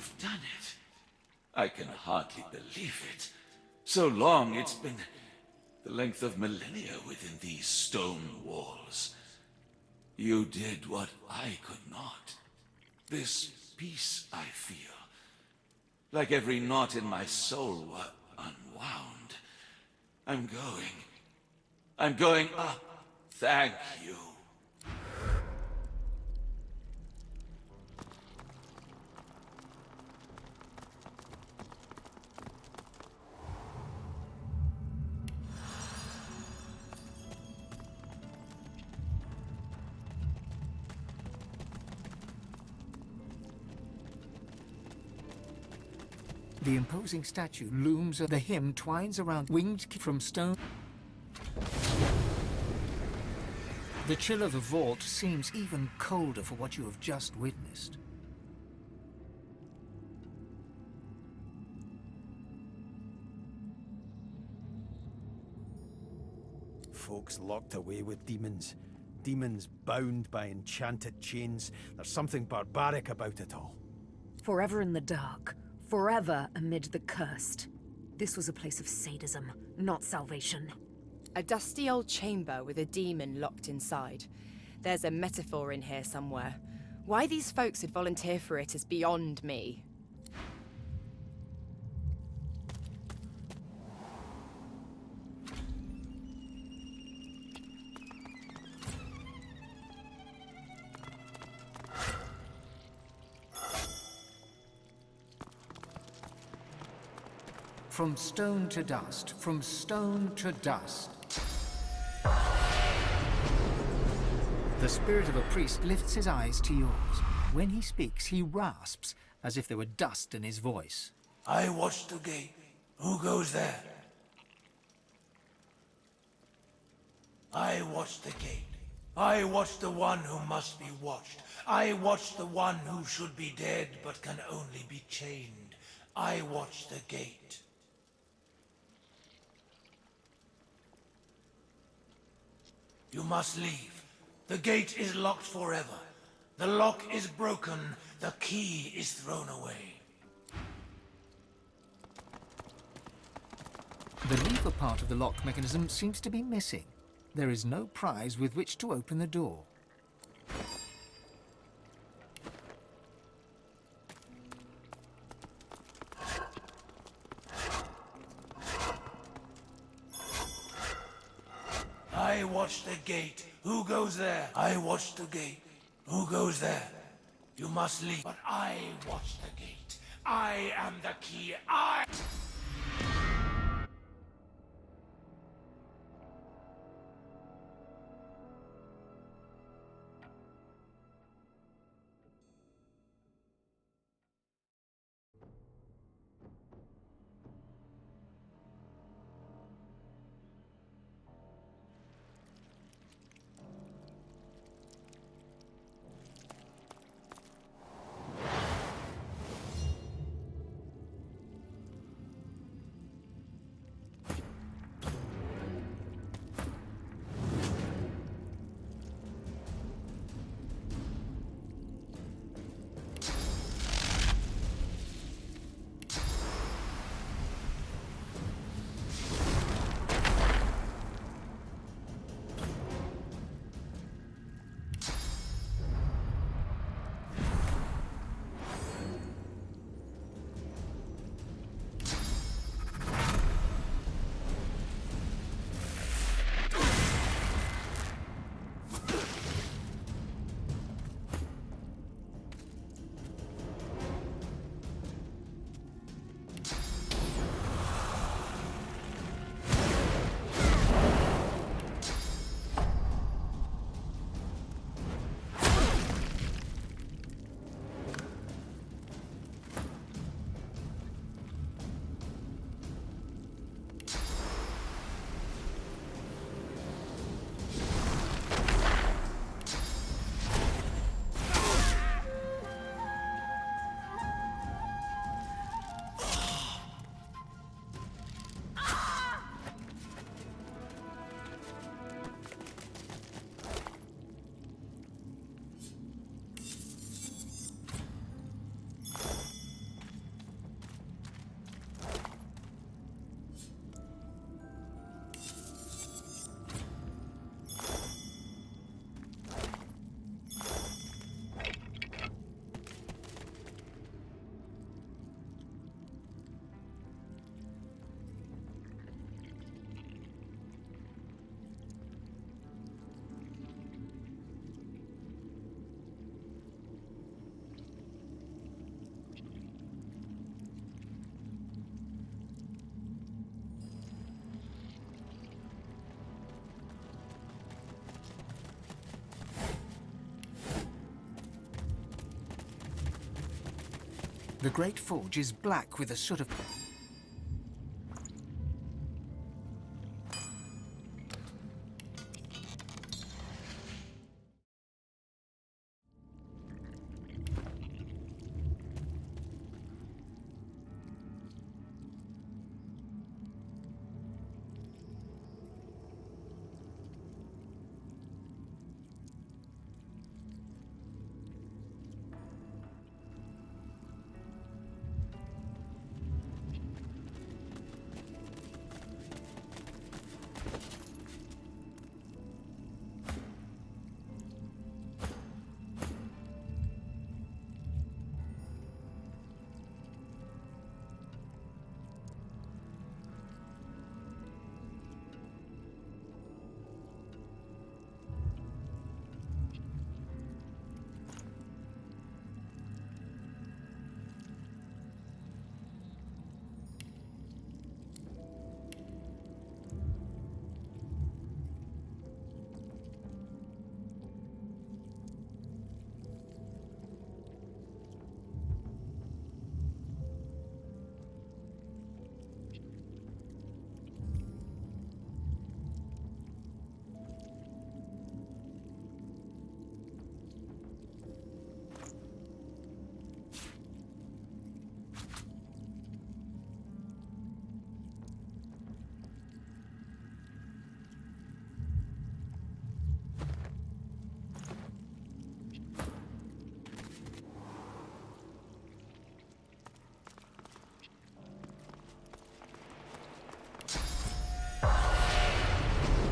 you've done it. I can hardly believe it. So long it's been the length of millennia within these stone walls. You did what I could not. This peace I feel, like every knot in my soul were unwound. I'm going up. Thank you. The imposing statue looms, the hymn twines around, winged from stone. The chill of the vault seems even colder for what you have just witnessed. Folks locked away with demons. Demons bound by enchanted chains. There's something barbaric about it all. Forever in the dark. Forever amid the cursed. This was a place of sadism, not salvation. A dusty old chamber with a demon locked inside. There's a metaphor in here somewhere. Why these folks would volunteer for it is beyond me. From stone to dust, from stone to dust. The spirit of a priest lifts his eyes to yours. When he speaks, he rasps, as if there were dust in his voice. I watch the gate. Who goes there? I watch the gate. I watch the one who must be watched. I watch the one who should be dead but can only be chained. I watch the gate. You must leave. The gate is locked forever. The lock is broken. The key is thrown away. The lever part of the lock mechanism seems to be missing. There is no prize with which to open the door. I watch the gate. Who goes there? I watch the gate. Who goes there? You must leave. But I watch the gate. I am the key. I... The great forge is black with a soot of...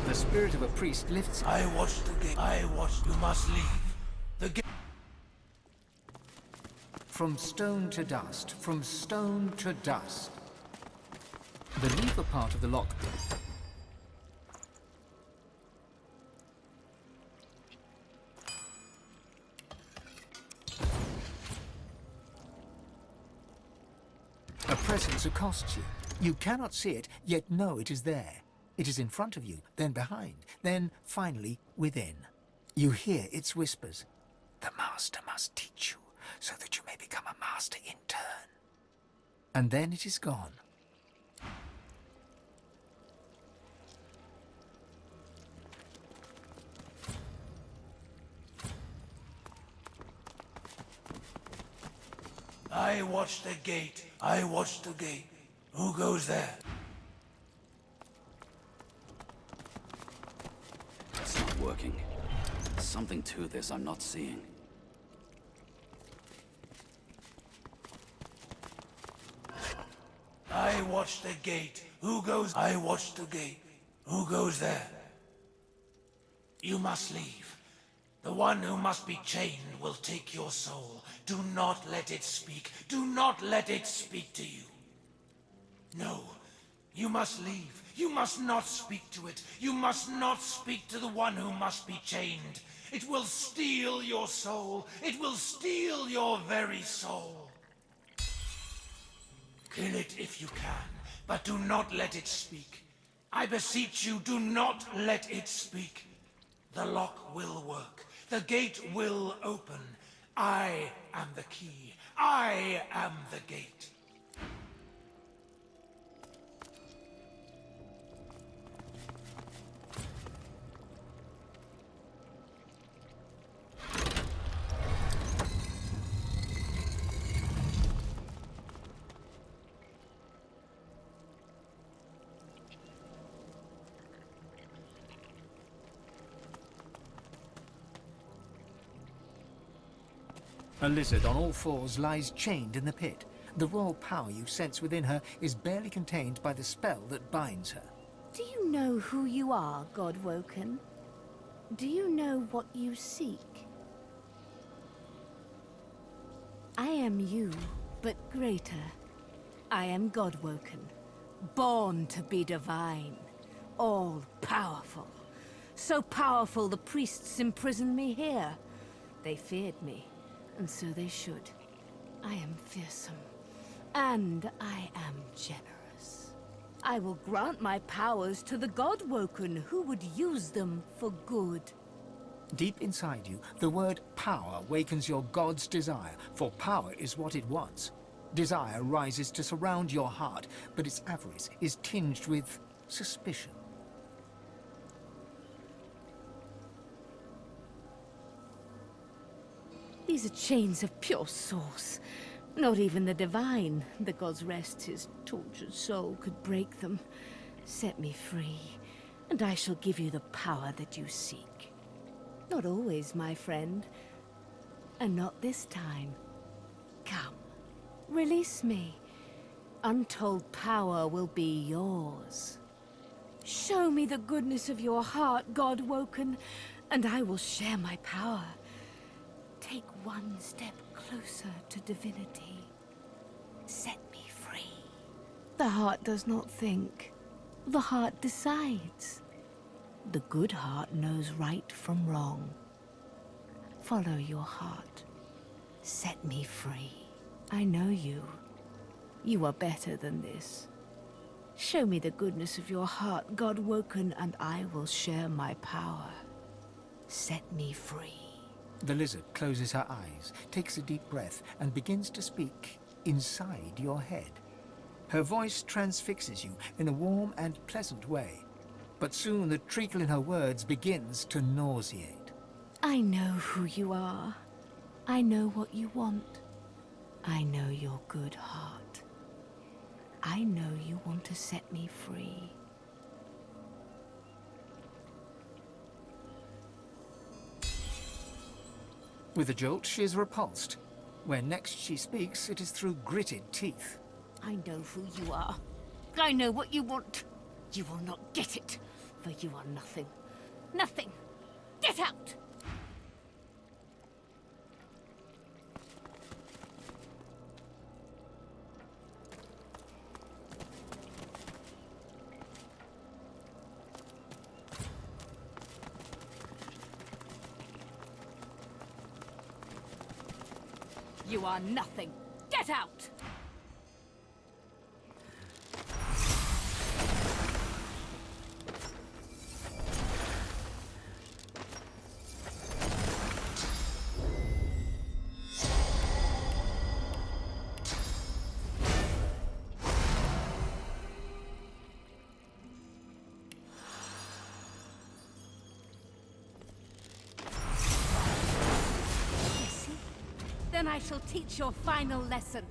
The spirit of a priest lifts... I watched the gate. I watched. You must leave. The gate. From stone to dust, from stone to dust. The lever part of the lock... A presence accosts you. You cannot see it, yet know it is there. It is in front of you, then behind, then, finally, within. You hear its whispers. The master must teach you, so that you may become a master in turn. And then it is gone. I watched the gate. I watched the gate. Who goes there? It's not working. There's something to this I'm not seeing. I watched the gate. Who goes? I watched the gate. Who goes there? You must leave. The one who must be chained will take your soul. Do not let it speak. Do not let it speak to you. No. You must leave. You must not speak to it. You must not speak to the one who must be chained. It will steal your soul. It will steal your very soul. Kill it if you can, but do not let it speak. I beseech you, do not let it speak. The lock will work. The gate will open. I am the key. I am the gate. A lizard on all fours lies chained in the pit. The raw power you sense within her is barely contained by the spell that binds her. Do you know who you are, Godwoken? Do you know what you seek? I am you, but greater. I am Godwoken, born to be divine, all-powerful. So powerful the priests imprisoned me here. They feared me. And so they should. I am fearsome. And I am generous. I will grant my powers to the Godwoken who would use them for good. Deep inside you, the word power wakens your god's desire, for power is what it wants. Desire rises to surround your heart, but its avarice is tinged with suspicion. These are chains of pure source. Not even the divine, the gods rest his tortured soul, could break them. Set me free, and I shall give you the power that you seek. Not always, my friend. And not this time. Come, release me. Untold power will be yours. Show me the goodness of your heart, God Woken, and I will share my power. Take one step closer to divinity. Set me free. The heart does not think. The heart decides. The good heart knows right from wrong. Follow your heart. Set me free. I know you. You are better than this. Show me the goodness of your heart, God Woken, and I will share my power. Set me free. The lizard closes her eyes, takes a deep breath, and begins to speak inside your head. Her voice transfixes you in a warm and pleasant way, but soon the treacle in her words begins to nauseate. I know who you are. I know what you want. I know your good heart. I know you want to set me free. With a jolt, she is repulsed. When next she speaks, it is through gritted teeth. I know who you are. I know what you want. You will not get it, for you are nothing. Nothing! Get out! You are nothing. Get out! Then I shall teach your final lesson.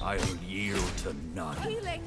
I will yield to none. Healing!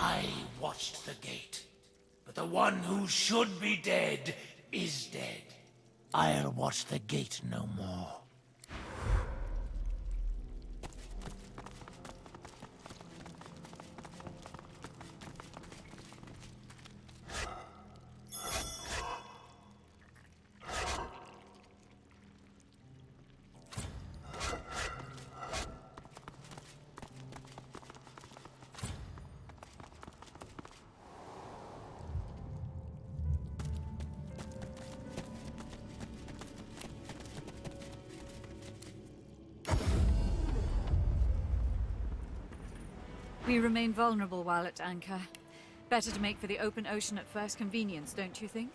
I watched the gate. But the one who should be dead is dead. I'll watch the gate no more. We remain vulnerable while at anchor. Better to make for the open ocean at first convenience, don't you think?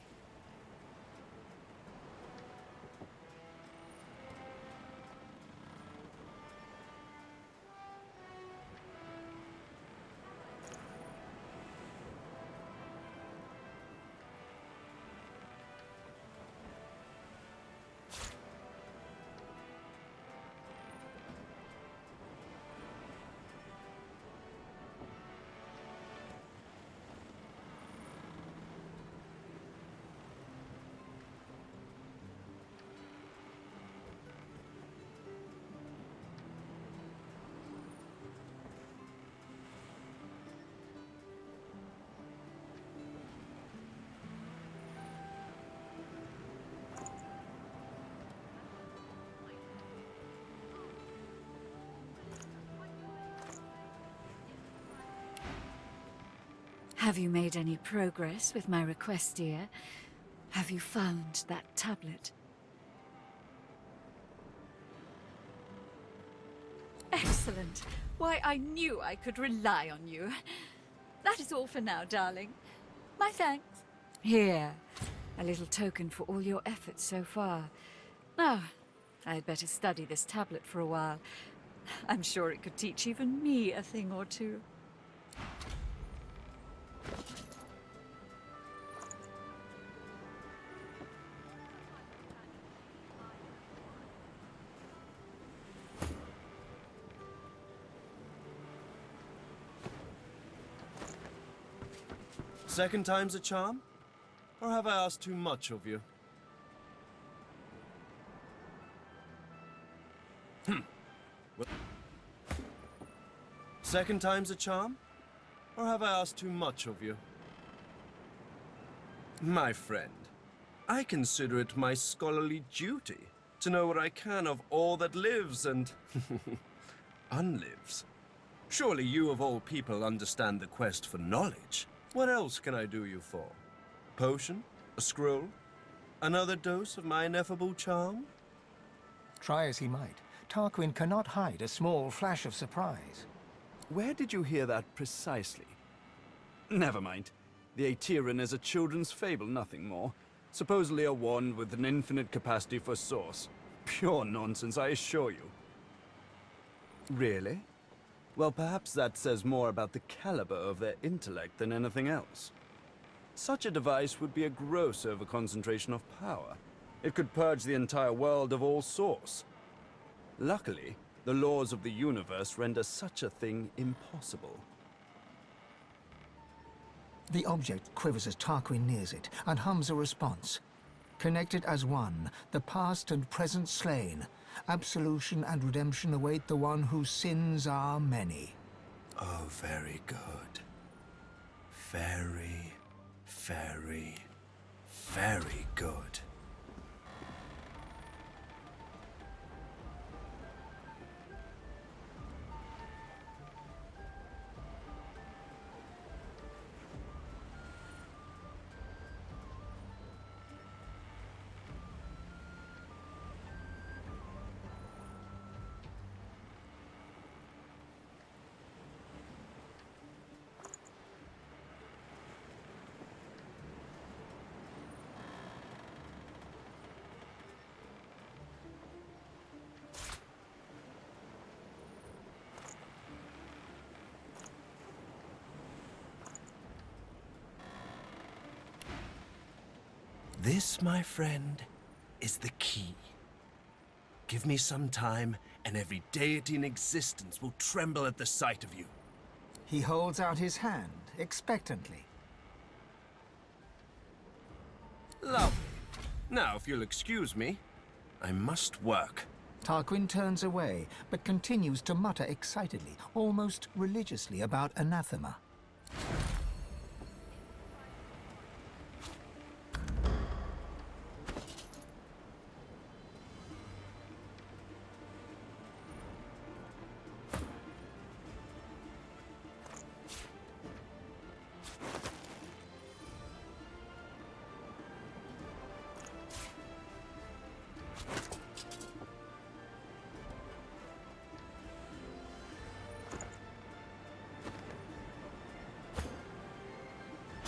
Have you made any progress with my request, dear? Have you found that tablet? Excellent. Why, I knew I could rely on you. That is all for now, darling. My thanks. Here, a little token for all your efforts so far. Now, I'd better study this tablet for a while. I'm sure it could teach even me a thing or two. Second time's a charm? Or have I asked too much of you? Second time's a charm? Or have I asked too much of you? My friend, I consider it my scholarly duty to know what I can of all that lives and unlives. Surely you of all people understand the quest for knowledge. What else can I do you for? Potion? A scroll? Another dose of my ineffable charm? Try as he might, Tarquin cannot hide a small flash of surprise. Where did you hear that precisely? Never mind. The Aeteran is a children's fable, nothing more. Supposedly a wand with an infinite capacity for source. Pure nonsense, I assure you. Really? Well, perhaps that says more about the caliber of their intellect than anything else. Such a device would be a gross overconcentration of power. It could purge the entire world of all source. Luckily, the laws of the universe render such a thing impossible. The object quivers as Tarquin nears it and hums a response. Connected as one, the past and present slain. Absolution and redemption await the one whose sins are many. Oh, very good. Very, very, very good. This, my friend, is the key. Give me some time, and every deity in existence will tremble at the sight of you. He holds out his hand, expectantly. Lovely. Now, if you'll excuse me, I must work. Tarquin turns away, but continues to mutter excitedly, almost religiously, about anathema.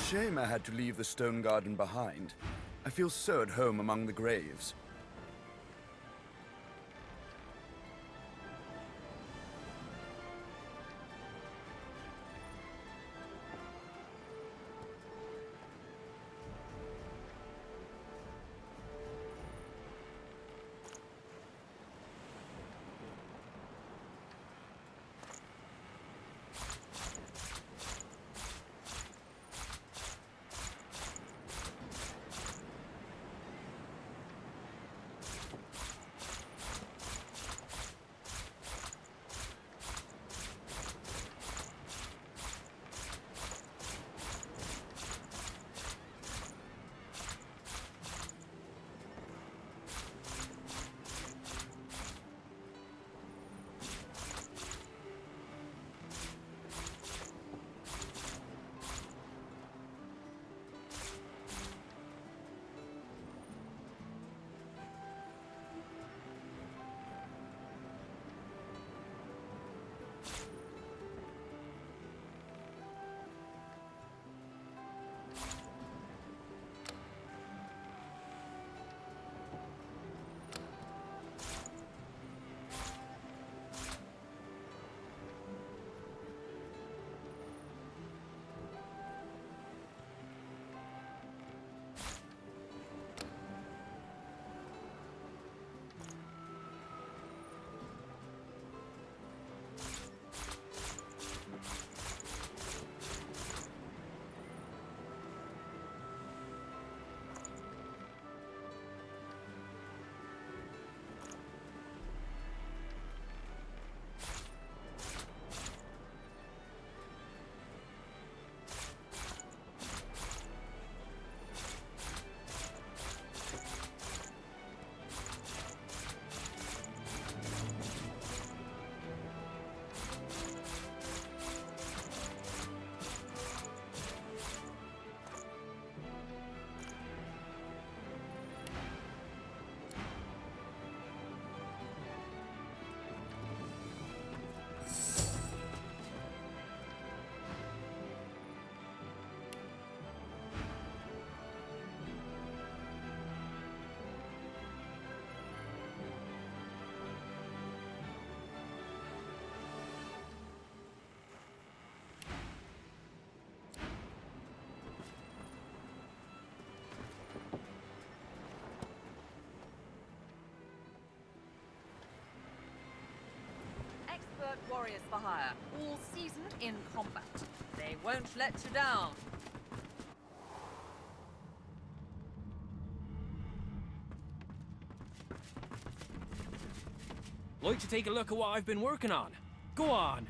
Shame I had to leave the stone garden behind. I feel so at home among the graves. Expert warriors for hire, all seasoned in combat. They won't let you down. Like to take a look at what I've been working on? Go on!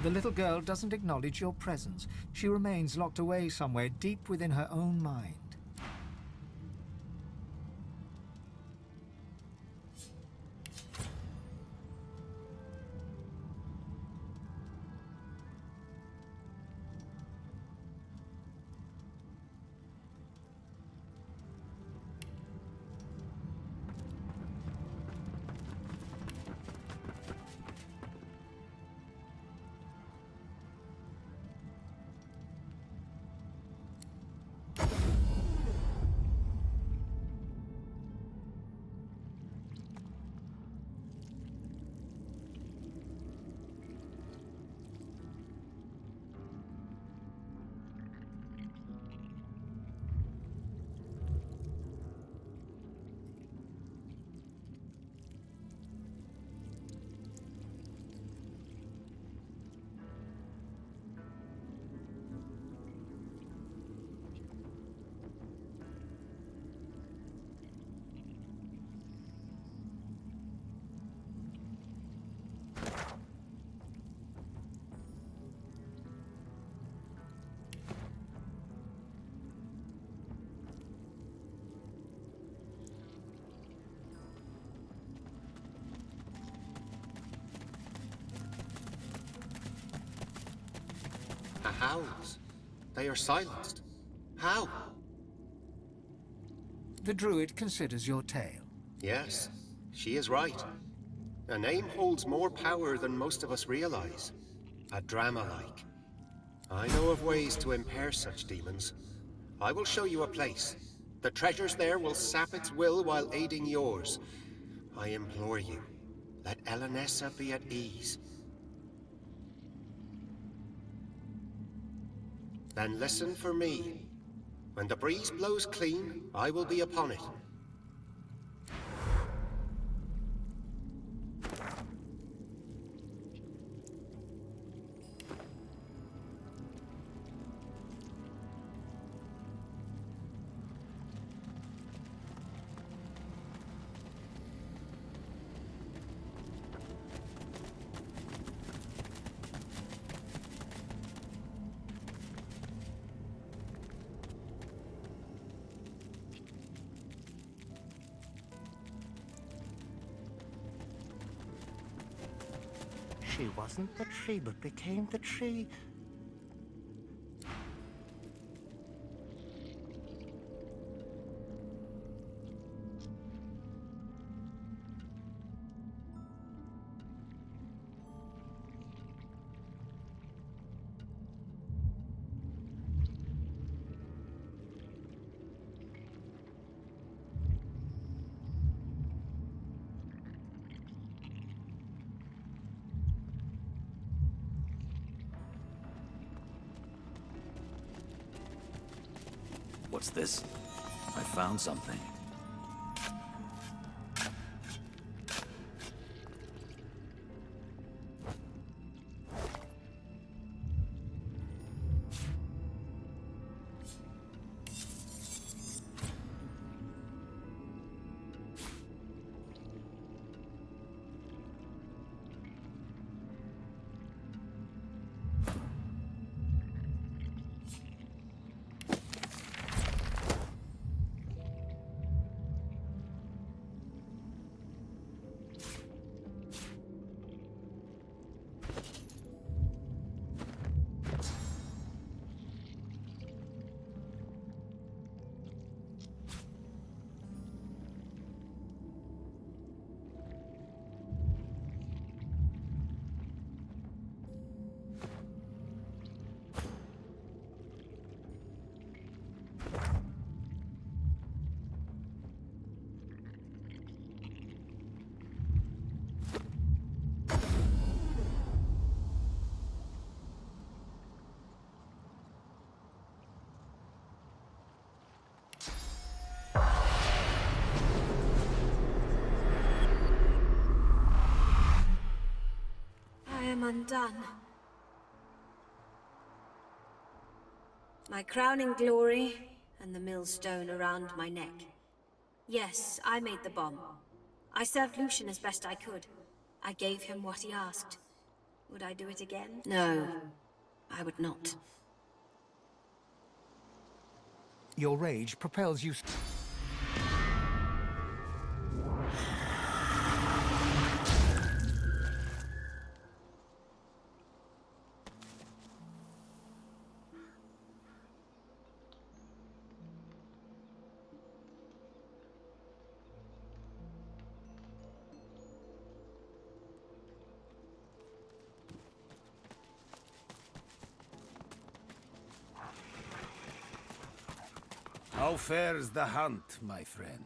The little girl doesn't acknowledge your presence. She remains locked away somewhere deep within her own mind. The howls. They are silenced. How? The druid considers your tale. Yes, she is right. A name holds more power than most of us realize. A drama-like. I know of ways to impair such demons. I will show you a place. The treasures there will sap its will while aiding yours. I implore you, let Elenessa be at ease. Then listen for me. When the breeze blows clean, I will be upon it. She wasn't the tree, but became the tree. What's this? I found something. Undone. My crowning glory and the millstone around my neck. Yes, I made the bomb. I served Lucian as best I could. I gave him what he asked. Would I do it again? No, I would not. Your rage propels you... How fares the hunt, my friend?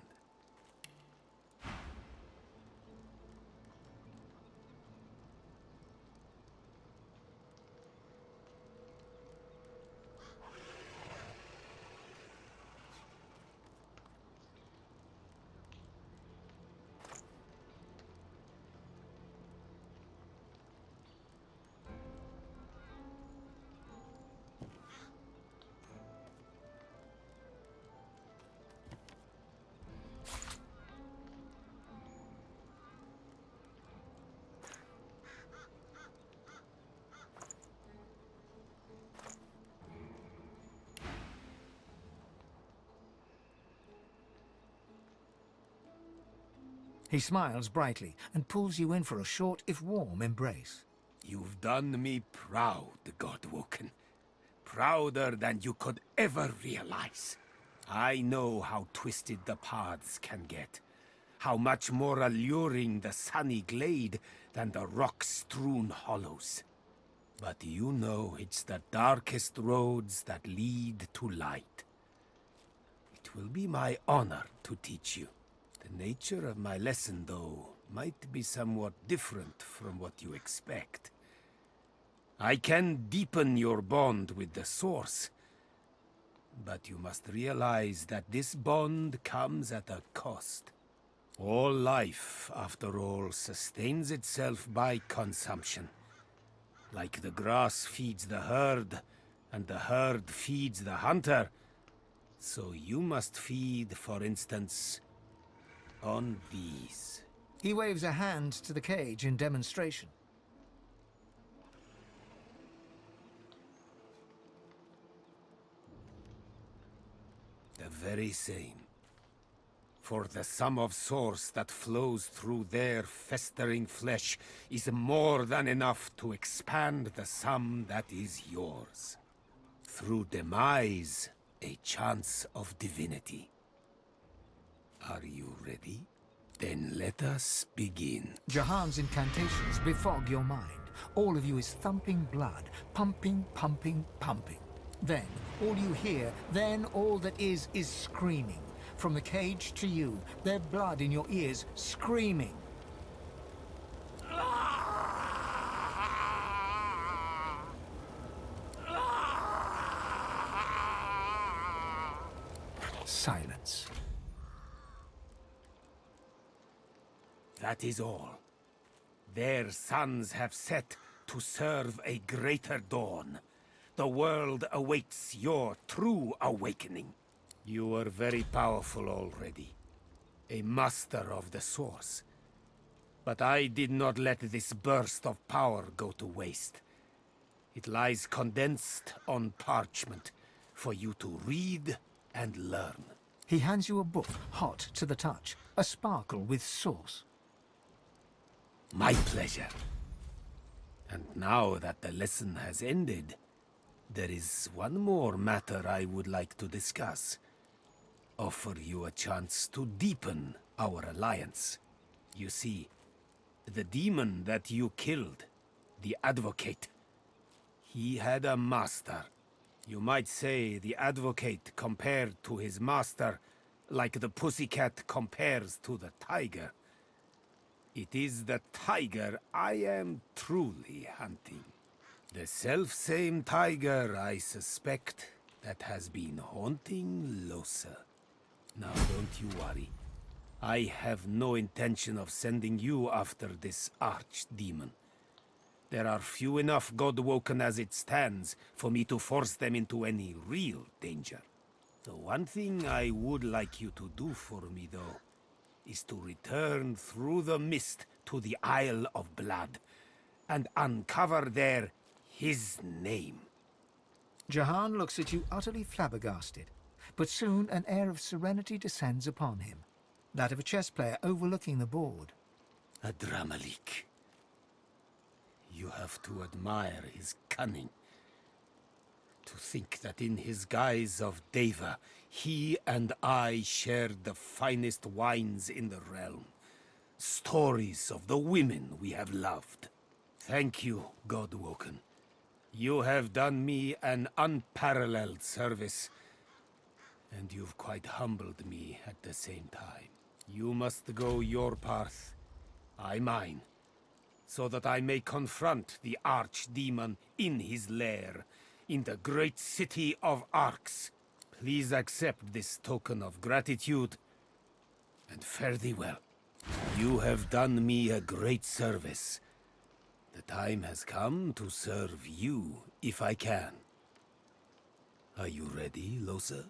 He smiles brightly and pulls you in for a short, if warm, embrace. You've done me proud, Godwoken. Prouder than you could ever realize. I know how twisted the paths can get. How much more alluring the sunny glade than the rock-strewn hollows. But you know it's the darkest roads that lead to light. It will be my honor to teach you. The nature of my lesson, though, might be somewhat different from what you expect. I can deepen your bond with the Source, but you must realize that this bond comes at a cost. All life, after all, sustains itself by consumption. Like the grass feeds the herd, and the herd feeds the hunter, so you must feed, for instance, on these. He waves a hand to the cage in demonstration. The very same. For the sum of source that flows through their festering flesh is more than enough to expand the sum that is yours. Through demise, a chance of divinity. Are you ready? Then let us begin. Jahan's incantations befog your mind. All of you is thumping blood, pumping, pumping, pumping. Then, all you hear, then all that is screaming. From the cage to you, their blood in your ears, screaming. Silence. That is all. Their suns have set to serve a greater dawn. The world awaits your true awakening. You are very powerful already. A master of the Source. But I did not let this burst of power go to waste. It lies condensed on parchment for you to read and learn. He hands you a book, hot to the touch, a sparkle with source. My pleasure. And now that the lesson has ended, there is one more matter I would like to discuss. Offer you a chance to deepen our alliance. You see, the demon that you killed, the Advocate, he had a master. You might say the Advocate compared to his master, like the pussycat compares to the tiger. It is the tiger I am truly hunting. The self-same tiger, I suspect, that has been haunting Losa. Now, don't you worry. I have no intention of sending you after this archdemon. There are few enough Godwoken as it stands for me to force them into any real danger. The one thing I would like you to do for me, though, is to return through the mist to the Isle of Blood and uncover his name. Jahan looks at you utterly flabbergasted, but soon an air of serenity descends upon him, that of a chess player overlooking the board. Adramalik. You have to admire his cunning. To think that in his guise of Deva, he and I shared the finest wines in the realm. Stories of the women we have loved. Thank you, Godwoken. You have done me an unparalleled service, and you've quite humbled me at the same time. You must go your path, I mine, so that I may confront the archdemon in his lair, in the great city of Arx. Please accept this token of gratitude, and fare thee well. You have done me a great service. The time has come to serve you, if I can. Are you ready, Losa?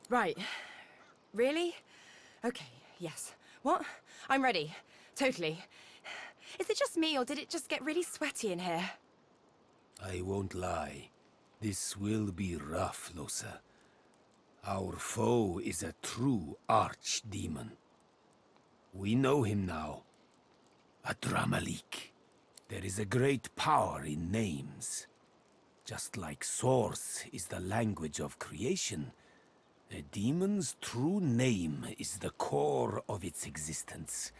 Right. Really? Okay, yes. What? I'm ready. Totally. Is it just me, or did it just get really sweaty in here? I won't lie. This will be rough, Losa. Our foe is a true archdemon. We know him now. Adramalik. There is a great power in names. Just like Source is the language of creation, a demon's true name is the core of its existence.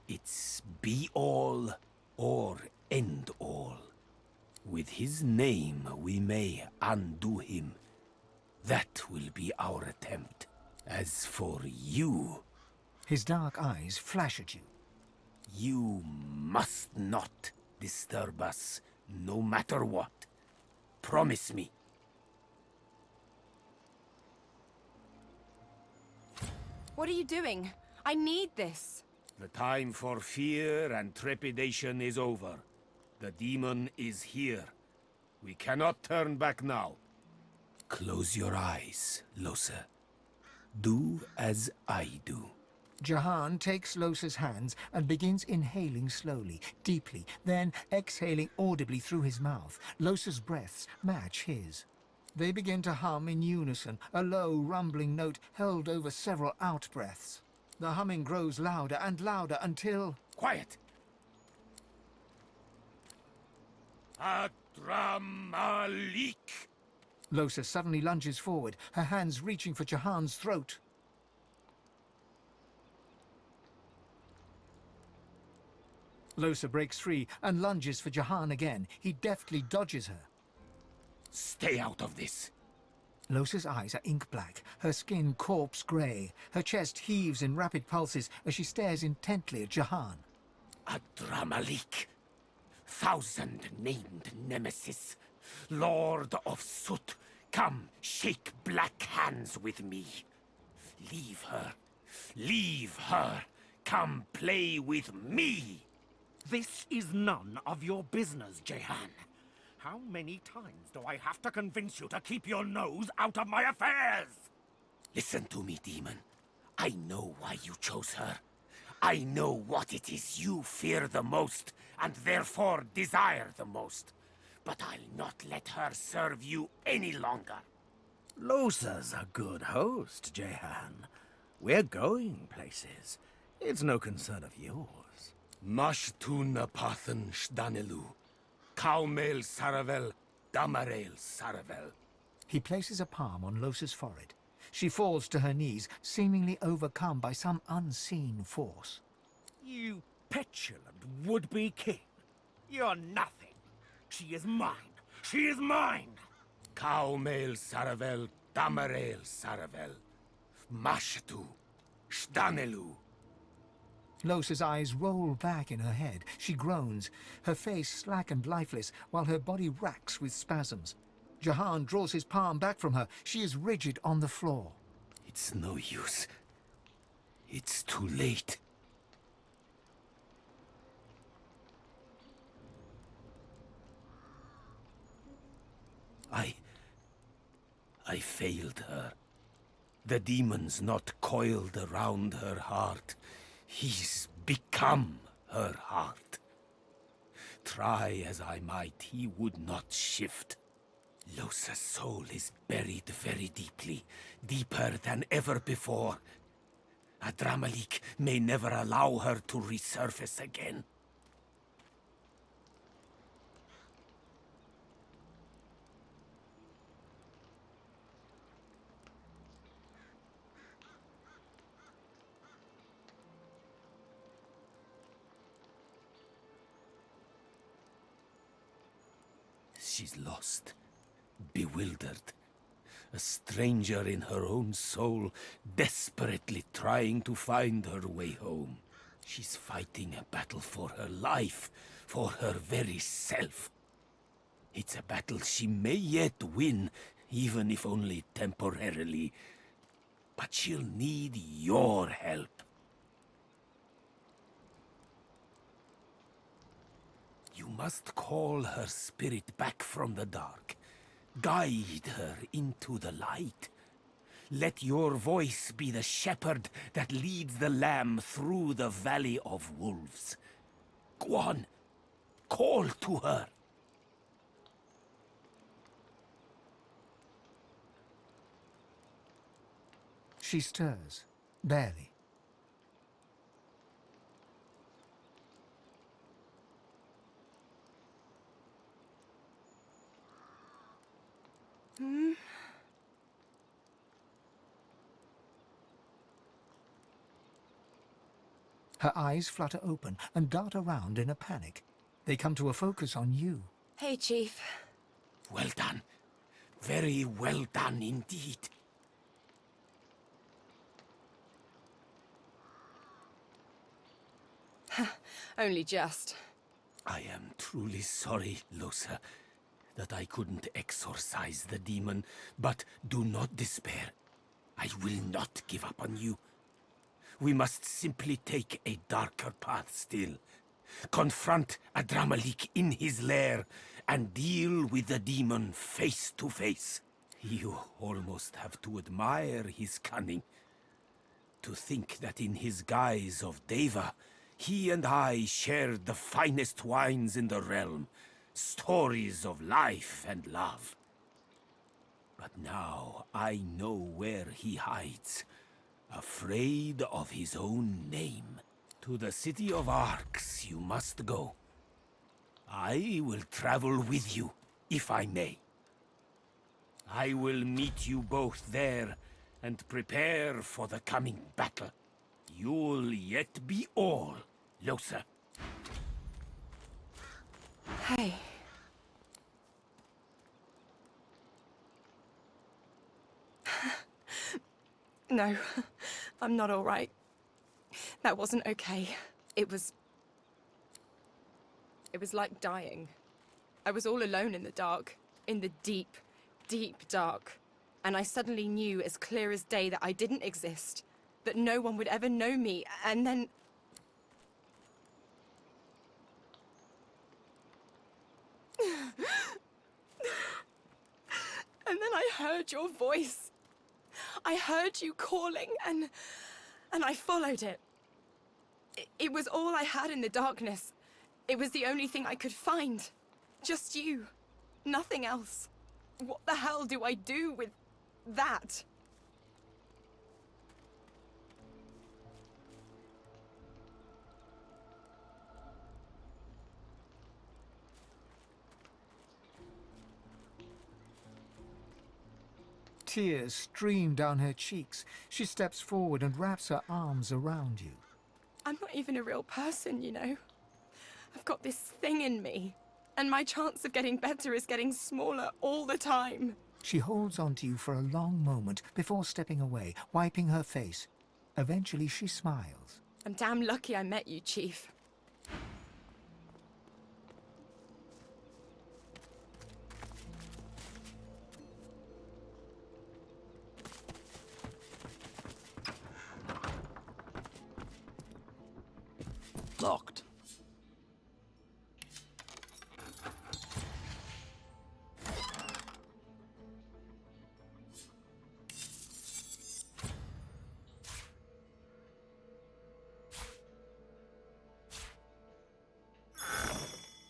It's be-all or end-all. With his name, we may undo him. That will be our attempt. As for you... His dark eyes flash at you. You must not disturb us, no matter what. Promise me. What are you doing? I need this. The time for fear and trepidation is over. The demon is here. We cannot turn back now. Close your eyes, Losa. Do as I do. Jahan takes Losa's hands and begins inhaling slowly, deeply, then exhaling audibly through his mouth. Losa's breaths match his. They begin to hum in unison, a low, rumbling note held over several out-breaths. The humming grows louder and louder until... Quiet! Adramalik! Losa suddenly lunges forward, her hands reaching for Jahan's throat. Losa breaks free and lunges for Jahan again. He deftly dodges her. Stay out of this! Losa's eyes are ink black, her skin corpse grey. Her chest heaves in rapid pulses as she stares intently at Jahan. Adramalik, thousand-named nemesis, Lord of Soot, come shake black hands with me. Leave her. Leave her. Come play with me. This is none of your business, Jahan. How many times do I have to convince you to keep your nose out of my affairs? Listen to me, demon. I know why you chose her. I know what it is you fear the most, and therefore desire the most. But I'll not let her serve you any longer. Losa's a good host, Jahan. We're going places. It's no concern of yours. Mashtuna Pathan Shdanelu. Kaumel Saravel, Damarel Saravel. He places a palm on Losa's forehead. She falls to her knees, seemingly overcome by some unseen force. You petulant would-be king. You're nothing. She is mine. She is mine. Kaumel Saravel, Damarel Saravel. Mashtu, Shdanelu. Losa's eyes roll back in her head. She groans, her face slack and lifeless, while her body racks with spasms. Jahan draws his palm back from her. She is rigid on the floor. It's no use. It's too late. I failed her. The demon's not coiled around her heart. He's become her heart. Try as I might, he would not shift. Losa's soul is buried very deeply, deeper than ever before. Adramalik may never allow her to resurface again. She's lost, bewildered. A stranger in her own soul, desperately trying to find her way home. She's fighting a battle for her life, for her very self. It's a battle she may yet win, even if only temporarily. But she'll need your help. You must call her spirit back from the dark. Guide her into the light. Let your voice be the shepherd that leads the lamb through the valley of wolves. Go on, call to her. She stirs, barely. Her eyes flutter open and dart around in a panic. They come to a focus on you. Hey, Chief. Well done. Very well done indeed. Only just. I am truly sorry, Losa, that I couldn't exorcise the demon, but do not despair. I will not give up on you. We must simply take a darker path still. Confront Adramalik in his lair and deal with the demon face to face. You almost have to admire his cunning. To think that in his guise of Deva, he and I shared the finest wines in the realm, stories of life and love. But now I know where he hides, afraid of his own name. To the city of Arx you must go. I will travel with you, if I may. I will meet you both there and prepare for the coming battle. You'll yet be all, Losa. Hey. No, I'm not all right. That wasn't okay. It was like dying. I was all alone in the dark, in the deep, deep dark. And I suddenly knew as clear as day that I didn't exist, that no one would ever know me, and then... And then I heard your voice. I heard you calling, and I followed it. It was all I had in the darkness. It was the only thing I could find. Just you. Nothing else. What the hell do I do with that? Tears stream down her cheeks. She steps forward and wraps her arms around you. I'm not even a real person, you know. I've got this thing in me, and my chance of getting better is getting smaller all the time. She holds onto you for a long moment before stepping away, wiping her face. Eventually she smiles. I'm damn lucky I met you, Chief. Locked.